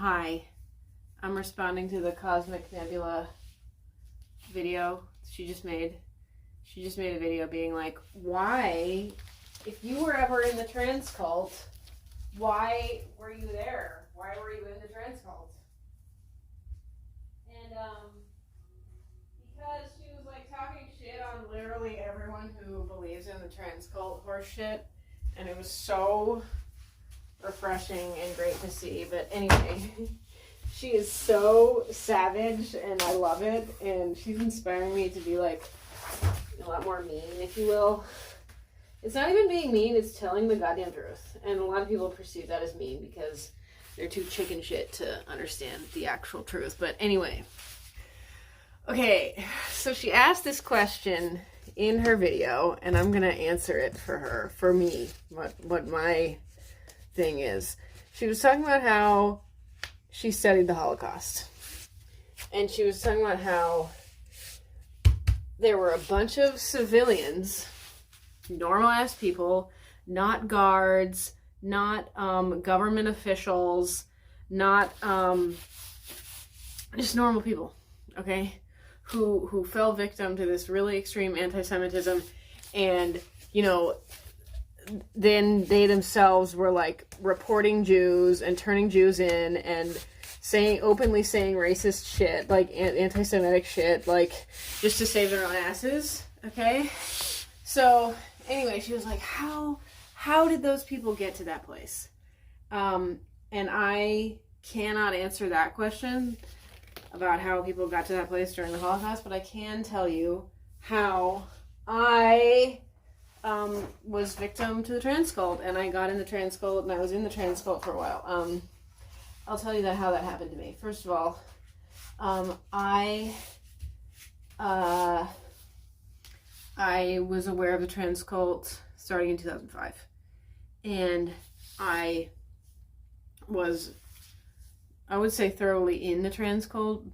Hi, I'm responding to the Cosmic Nebula video she just made. She just made a video being like, why, if you were ever in the Transcult, why were you there? Why were you in the Transcult? And, because she was like talking shit on literally everyone who believes in the Transcult horse shit, and it was so refreshing and great to see. But anyway, she is so savage and I love it, and she's inspiring me to be like a lot more mean, if you will. It's not even being mean, it's telling the goddamn truth, and a lot of people perceive that as mean because they're too chicken shit to understand the actual truth. But anyway, okay, so she asked this question in her video, and I'm gonna answer it for her, for me, what my thing is. She was talking about how she studied the Holocaust, and she was talking about how there were a bunch of civilians, normal ass people, not guards, not government officials, not just normal people, okay, who fell victim to this really extreme anti-Semitism, and you know, then they themselves were like reporting Jews and turning Jews in and openly saying racist shit, like anti-Semitic shit, like just to save their own asses. Okay, so anyway, she was like, how did those people get to that place? And I cannot answer that question about how people got to that place during the Holocaust, but I can tell you how I was victim to the Transcult, and I got in the Transcult, and I was in the Transcult for a while. I'll tell you how that happened to me. First of all, I was aware of the Transcult starting in 2005, and I would say thoroughly in the Transcult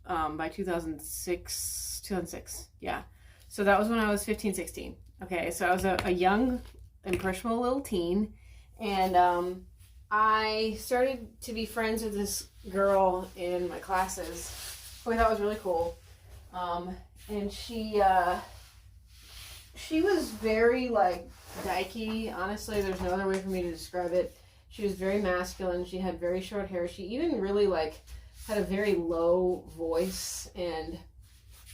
by 2006, yeah. So that was when I was 15, 16. Okay, so I was a young, impressionable little teen, and I started to be friends with this girl in my classes who I thought was really cool. And she was very, like, dykey. Honestly, there's no other way for me to describe it. She was very masculine. She had very short hair. She even really, like, had a very low voice and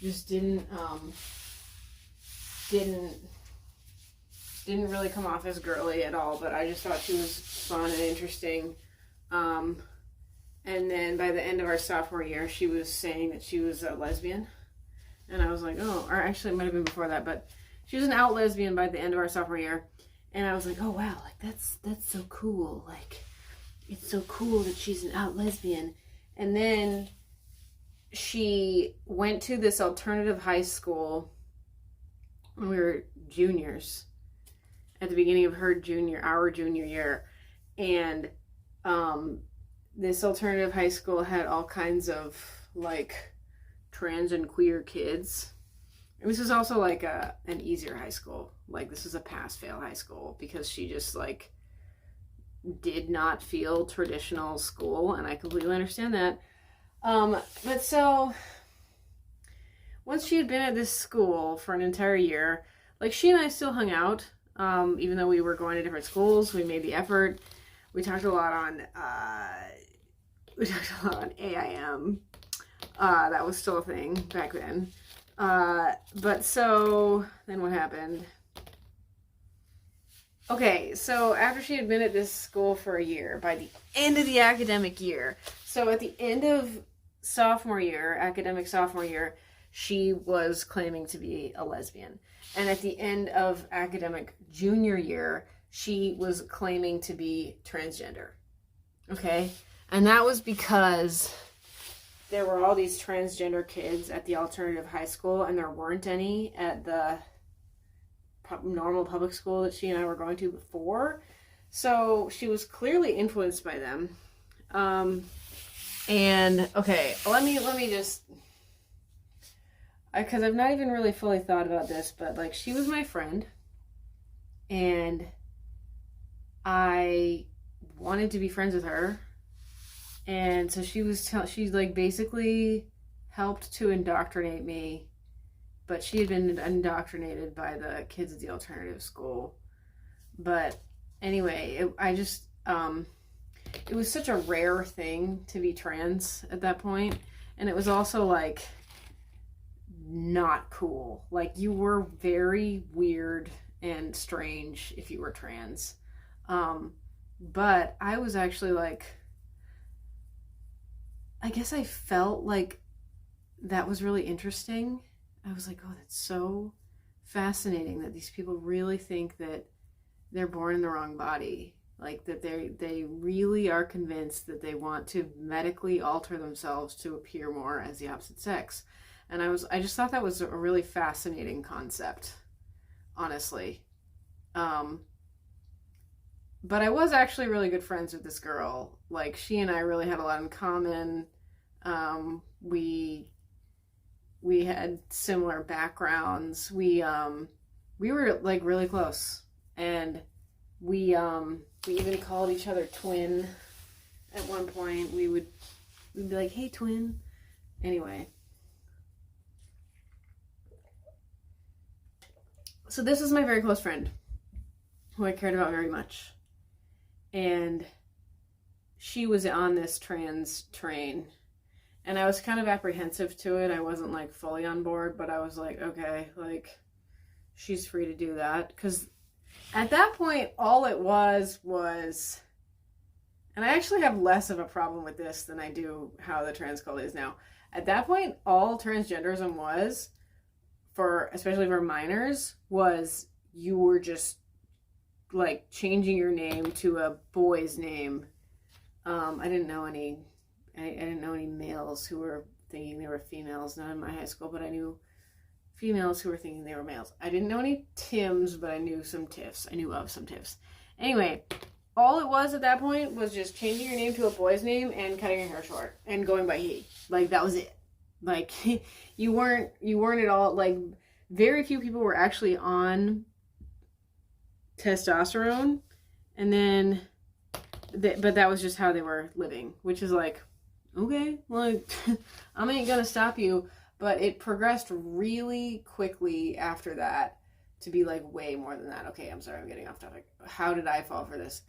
just didn't really come off as girly at all, but I just thought she was fun and interesting. And then by the end of our sophomore year, she was saying that she was a lesbian. And I was like, oh, or actually it might have been before that, but she was an out lesbian by the end of our sophomore year. And I was like, oh wow, like that's so cool. Like, it's so cool that she's an out lesbian. And then she went to this alternative high school when we were juniors, at the beginning of our junior year, and this alternative high school had all kinds of like trans and queer kids. And this was also like an easier high school. Like, this was a pass-fail high school because she just like did not feel traditional school, and I completely understand that. But so once she had been at this school for an entire year, like, she and I still hung out. Even though we were going to different schools, we made the effort. We talked a lot on AIM. That was still a thing back then. But so then what happened? Okay, so after she had been at this school for a year, by the end of the academic year, so at the end of academic sophomore year, she was claiming to be a lesbian. And at the end of academic junior year, she was claiming to be transgender. Okay? And that was because there were all these transgender kids at the alternative high school, and there weren't any at the normal public school that she and I were going to before. So she was clearly influenced by them. And okay, let me just, because I've not even really fully thought about this, but like, she was my friend, and I wanted to be friends with her, And so she's like basically helped to indoctrinate me, but she had been indoctrinated by the kids at the alternative school. But anyway, it was such a rare thing to be trans at that point, and it was also like not cool. Like, you were very weird and strange if you were trans. But I was actually like, I guess I felt like that was really interesting. I was like, oh, that's so fascinating that these people really think that they're born in the wrong body. Like, that they really are convinced that they want to medically alter themselves to appear more as the opposite sex. And I just thought that was a really fascinating concept, honestly. But I was actually really good friends with this girl. Like, she and I really had a lot in common. We had similar backgrounds. We were like really close, and we even called each other twin at one point. We'd be like, "Hey, twin." Anyway, so this is my very close friend who I cared about very much. And she was on this trans train, and I was kind of apprehensive to it. I wasn't like fully on board, but I was like, okay, like, she's free to do that. Because at that point, all it was, and I actually have less of a problem with this than I do how the Transcult is now. At that point, all transgenderism was, especially for minors, was you were just like changing your name to a boy's name. I didn't know any males who were thinking they were females, not in my high school, but I knew females who were thinking they were males. I didn't know any Tims, but I knew some Tiffs. I knew of some Tiffs. Anyway, all it was at that point was just changing your name to a boy's name and cutting your hair short and going by he. Like, that was it. Like, you weren't at all, like, very few people were actually on testosterone, and then but that was just how they were living, which is like, okay, like, I ain't gonna stop you. But it progressed really quickly after that to be like way more than that. Okay, I'm sorry, I'm getting off topic. How did I fall for this?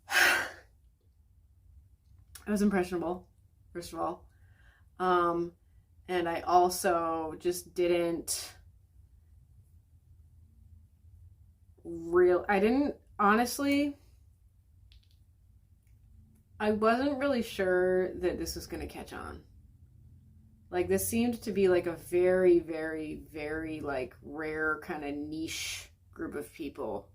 I was impressionable, first of all, and I also just didn't honestly, I wasn't really sure that this was going to catch on. Like, this seemed to be like a very, very, very like rare kind of niche group of people.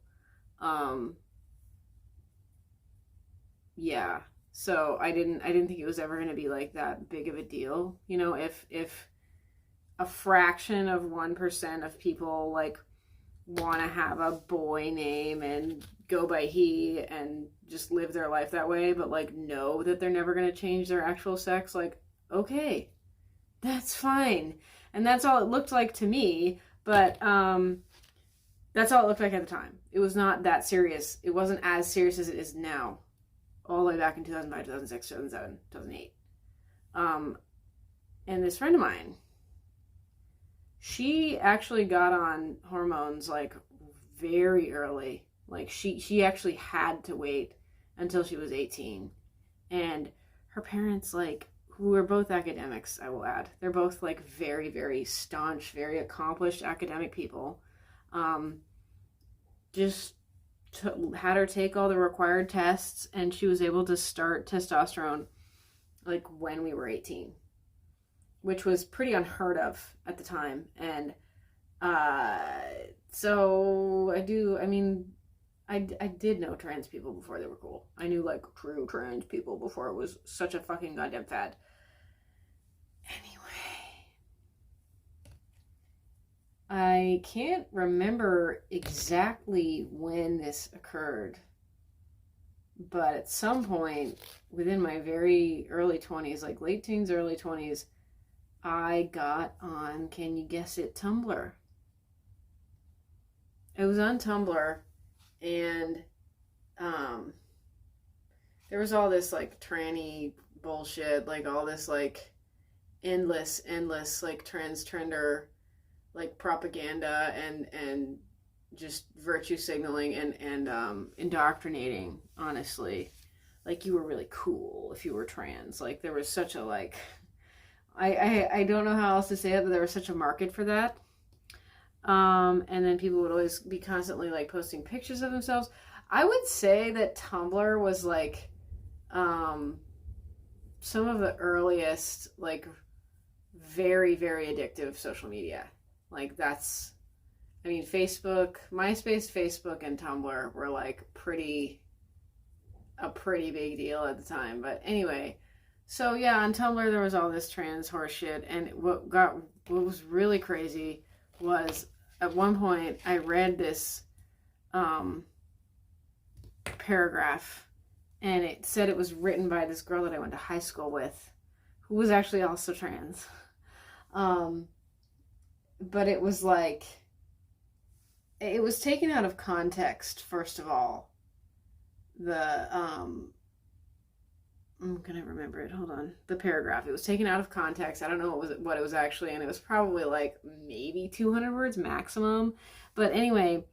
Yeah. So I didn't think it was ever going to be like that big of a deal. You know, if a fraction of 1% of people like want to have a boy name and go by he and just live their life that way, but like know that they're never going to change their actual sex, like, okay, that's fine. And that's all it looked like to me, but that's all it looked like at the time. It was not that serious. It wasn't as serious as it is now, all the way back in 2005, 2006, 2007, 2008. And this friend of mine, she actually got on hormones like very early. Like, she actually had to wait until she was 18. And her parents, like, who were both academics, I will add, they're both like very, very staunch, very accomplished academic people, just had her take all the required tests, and she was able to start testosterone like when we were 18, which was pretty unheard of at the time. And so I did know trans people before they were cool. I knew like true trans people before it was such a fucking goddamn fad. Anyway, I can't remember exactly when this occurred, but at some point within my very early 20s, like late teens, early 20s, I got on, can you guess it, Tumblr. I was on Tumblr, and there was all this like tranny bullshit, like all this like endless like transgender like propaganda and just virtue signaling and indoctrinating, honestly. Like, you were really cool if you were trans. Like, there was such a like, I don't know how else to say it, but there was such a market for that. And then people would always be constantly like posting pictures of themselves. I would say that Tumblr was like some of the earliest like very, very addictive social media. Like, that's, I mean, Facebook, MySpace, Facebook, and Tumblr were like a pretty big deal at the time. But anyway, so yeah, on Tumblr there was all this trans horse shit, and what was really crazy was at one point I read this paragraph, and it said it was written by this girl that I went to high school with, who was actually also trans. But it was like, it was taken out of context, first of all. I'm gonna remember it, hold on. The paragraph, it was taken out of context. I don't know what it was actually, and it was probably like maybe 200 words maximum. But anyway,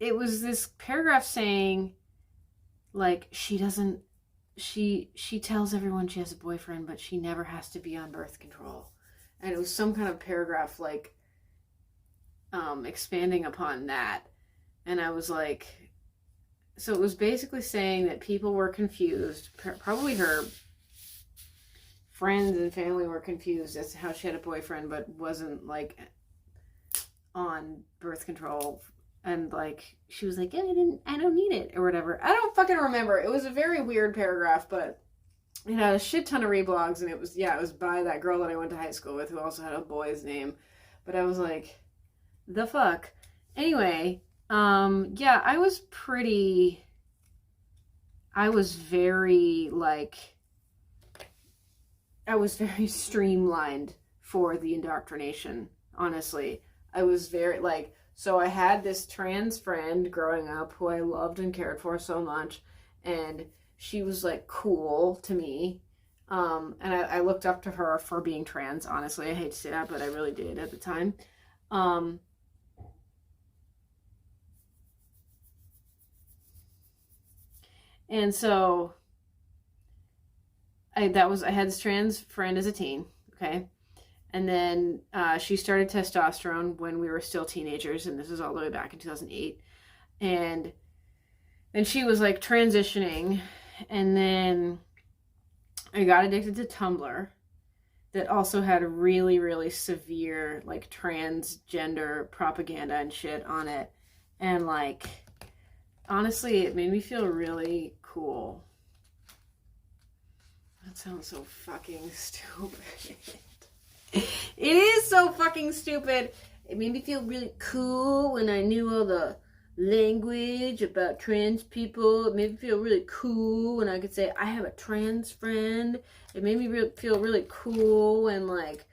it was this paragraph saying like, she tells everyone she has a boyfriend, but she never has to be on birth control. And it was some kind of paragraph like expanding upon that. And I was like, so it was basically saying that people were confused, probably her friends and family were confused as to how she had a boyfriend but wasn't like on birth control. And like, she was like, I don't need it, or whatever. I don't fucking remember. It was a very weird paragraph, but it had a shit ton of reblogs, and it was by that girl that I went to high school with, who also had a boy's name. But I was like, the fuck? Anyway, yeah, I was very streamlined for the indoctrination, honestly. I was very, like, so I had this trans friend growing up who I loved and cared for so much, and she was like cool to me. And I looked up to her for being trans, honestly. I hate to say that, but I really did at the time. And so I had this trans friend as a teen, okay? And then she started testosterone when we were still teenagers, and this was all the way back in 2008. And she was like transitioning, and then I got addicted to Tumblr, that also had a really, really severe like transgender propaganda and shit on it. And like, honestly, it made me feel really cool. That sounds so fucking stupid. It is so fucking stupid. It made me feel really cool when I knew all the language about trans people. It made me feel really cool when I could say I have a trans friend. It made me feel really cool when like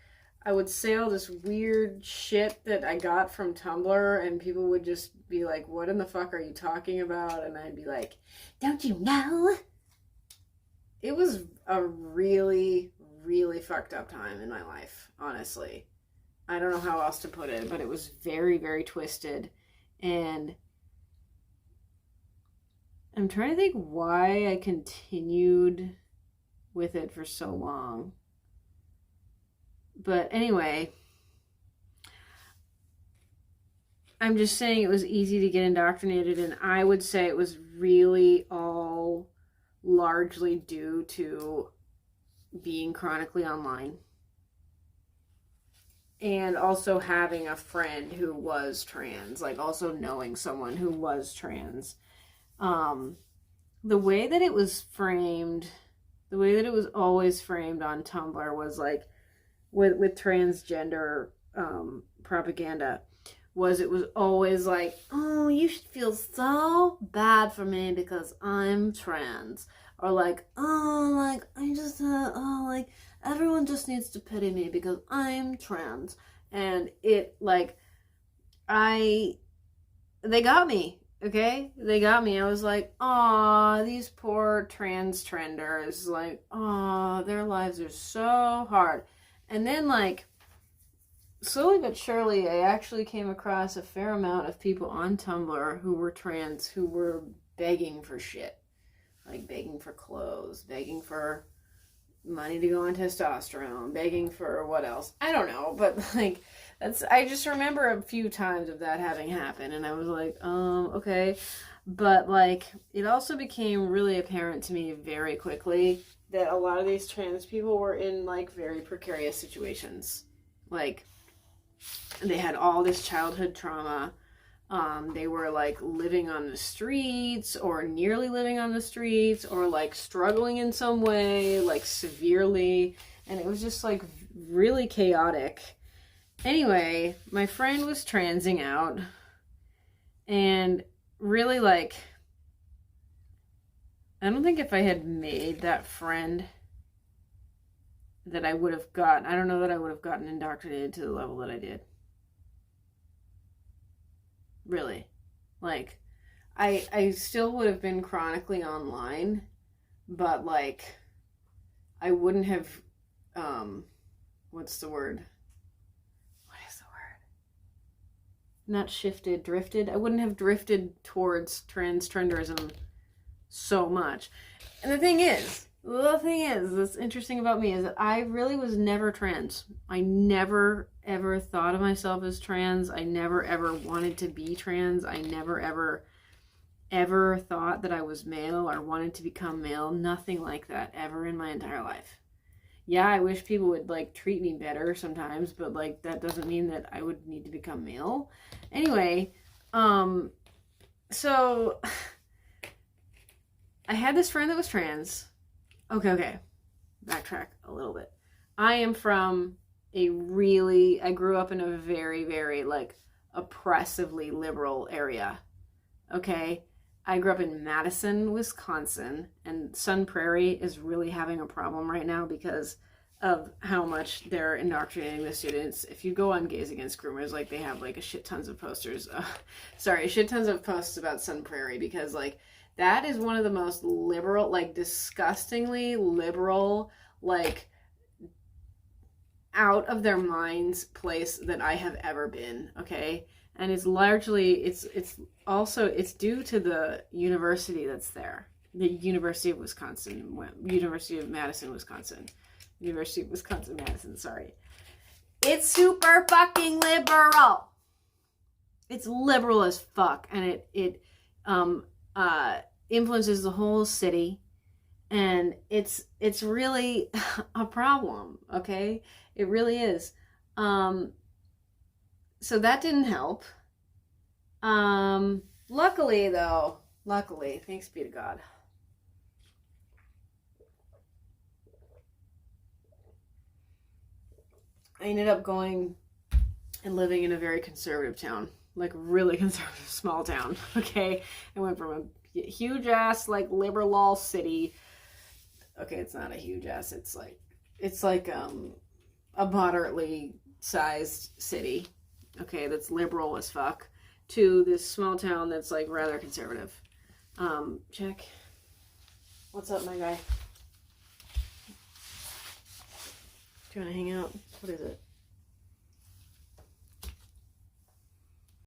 I would say all this weird shit that I got from Tumblr, and people would just be like, what in the fuck are you talking about? And I'd be like, don't you know? It was a really, really fucked up time in my life, honestly. I don't know how else to put it, but it was very, very twisted. And I'm trying to think why I continued with it for so long. But anyway, I'm just saying it was easy to get indoctrinated, and I would say it was really all largely due to being chronically online. And also having a friend who was trans, like also knowing someone who was trans. The way that it was framed, the way that it was always framed on Tumblr was like, with transgender propaganda, it was always like, oh, you should feel so bad for me because I'm trans. Or like, oh, like, I just, like, everyone just needs to pity me because I'm trans. And it, like, they got me. Okay, they got me. I was like, aw, these poor trans trenders. Like, aw, their lives are so hard. And then, like, slowly but surely, I actually came across a fair amount of people on Tumblr who were trans, who were begging for shit. Like, begging for clothes, begging for money to go on testosterone, begging for what else? I don't know, but, like, I just remember a few times of that having happened, and I was like, okay. But, like, it also became really apparent to me very quickly that a lot of these trans people were in, like, very precarious situations. Like, they had all this childhood trauma. They were, like, living on the streets, or nearly living on the streets, or, like, struggling in some way, like, severely, and it was just, like, really chaotic. Anyway, my friend was transing out, and really, like, I don't think if I had made that friend that I would have gotten, I don't know that I would have gotten indoctrinated to the level that I did. Really. Like, I still would have been chronically online, but, like, I wouldn't have, what's the word? What is the word? Not shifted, drifted. I wouldn't have drifted towards transgenderism so much. And the thing is, what's interesting about me is that I really was never trans. I never, ever thought of myself as trans. I never, ever wanted to be trans. I never, ever thought that I was male or wanted to become male. Nothing like that ever in my entire life. Yeah, I wish people would, like, treat me better sometimes, but, like, that doesn't mean that I would need to become male. Anyway, so I had this friend that was trans. Okay. Backtrack a little bit. I grew up in a very, very, like, oppressively liberal area. Okay? I grew up in Madison, Wisconsin, and Sun Prairie is really having a problem right now because of how much they're indoctrinating the students. If you go on Gays Against Groomers, like, they have, like, a shit tons of posts about Sun Prairie, because, like, that is one of the most liberal, like, disgustingly liberal, like, out of their minds place that I have ever been, okay? And it's largely, it's due to the university that's there. The University of Wisconsin, University of Madison, Wisconsin. University of Wisconsin, Madison, sorry. It's super fucking liberal. It's liberal as fuck, and it influences the whole city, and it's really a problem, okay? It really is. So that didn't help. Luckily, thanks be to God, I ended up going and living in a very conservative town, like really conservative small town, okay? I went from a huge ass, like, liberal city. Okay, it's not a huge ass, it's like a moderately sized city, okay, that's liberal as fuck, to this small town that's, like, rather conservative. Check. What's up, my guy? Do you want to hang out? What is it?